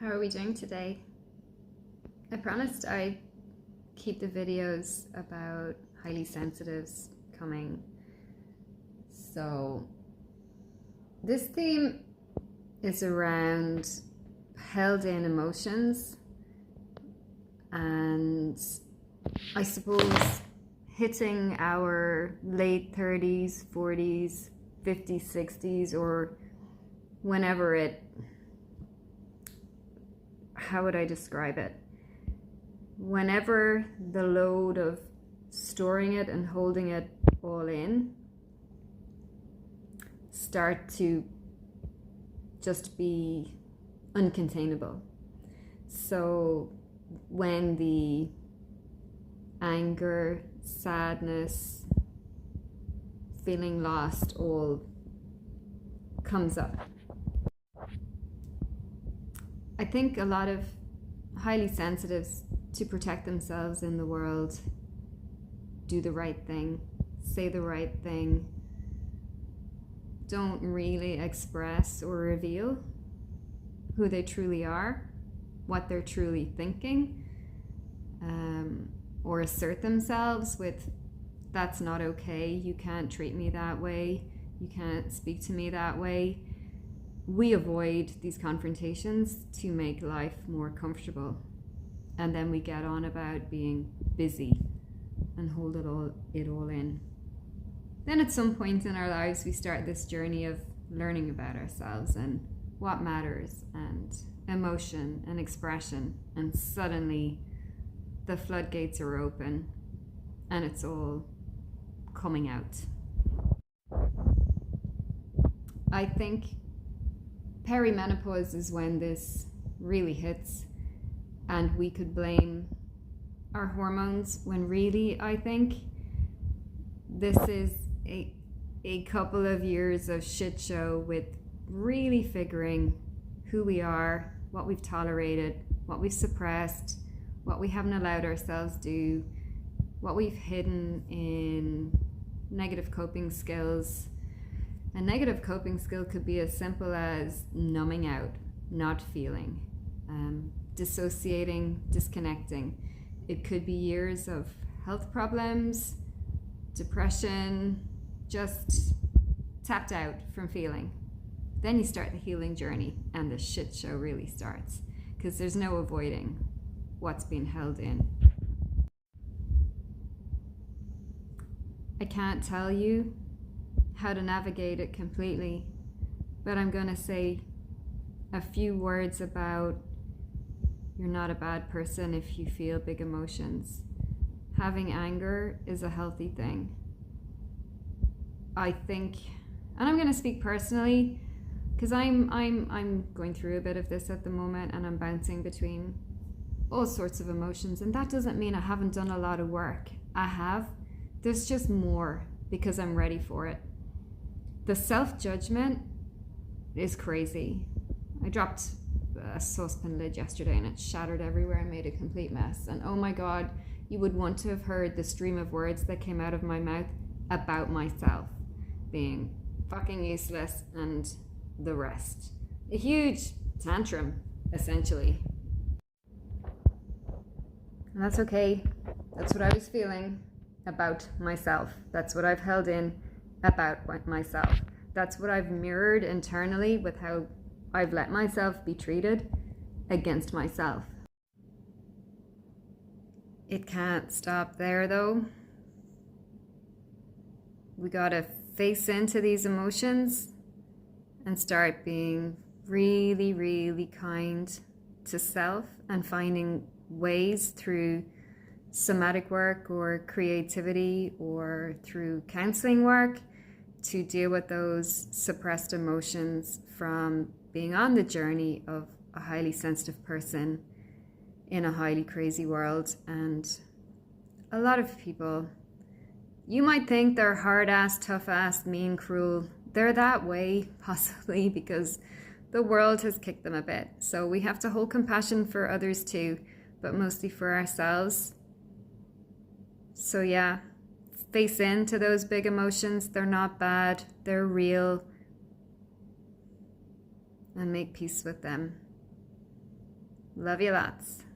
How are we doing today? I promised I'd keep the videos about highly sensitives coming. So this theme is around held in emotions and I suppose hitting our late 30s, 40s, 50s, 60s, or whenever how would I describe it? Whenever the load of storing it and holding it all in start to just be uncontainable. So when the anger, sadness, feeling lost all comes up. I think a lot of highly sensitives, to protect themselves in the world, do the right thing, say the right thing, don't really express or reveal who they truly are, what they're truly thinking, or assert themselves with, that's not okay, you can't treat me that way, you can't speak to me that way. We avoid these confrontations to make life more comfortable. And then we get on about being busy and hold it all in. Then at some point in our lives, we start this journey of learning about ourselves and what matters and emotion and expression. And suddenly the floodgates are open and it's all coming out. I think perimenopause is when this really hits, and we could blame our hormones when really I think this is a couple of years of shit show with really figuring who we are, what we've tolerated, what we've suppressed, what we haven't allowed ourselves do, what we've hidden in negative coping skills. A negative coping skill could be as simple as numbing out, not feeling, dissociating, disconnecting. It could be years of health problems, depression, just tapped out from feeling. Then you start the healing journey and the shit show really starts, because there's no avoiding what's being held in. I can't tell you how to navigate it completely, but I'm going to say a few words about you're not a bad person if you feel big emotions. Having anger is a healthy thing. I think, and I'm going to speak personally, because I'm going through a bit of this at the moment, and I'm bouncing between all sorts of emotions, and that doesn't mean I haven't done a lot of work. I have. There's just more because I'm ready for it. The self-judgment is crazy. I dropped a saucepan lid yesterday and it shattered everywhere and made a complete mess. And oh my God, you would want to have heard the stream of words that came out of my mouth about myself being fucking useless and the rest. A huge tantrum, essentially. And that's okay. That's what I was feeling about myself. That's what I've held in about myself. That's what I've mirrored internally with how I've let myself be treated against myself. It can't stop there though. We gotta face into these emotions and start being really, really kind to self and finding ways through somatic work or creativity or through counseling work to deal with those suppressed emotions from being on the journey of a highly sensitive person in a highly crazy world. And a lot of people, you might think they're hard-ass, tough-ass, mean, cruel. They're that way, possibly, because the world has kicked them a bit. So we have to hold compassion for others too, but mostly for ourselves. So yeah, face into those big emotions. They're not bad. They're real. And make peace with them. Love you lots.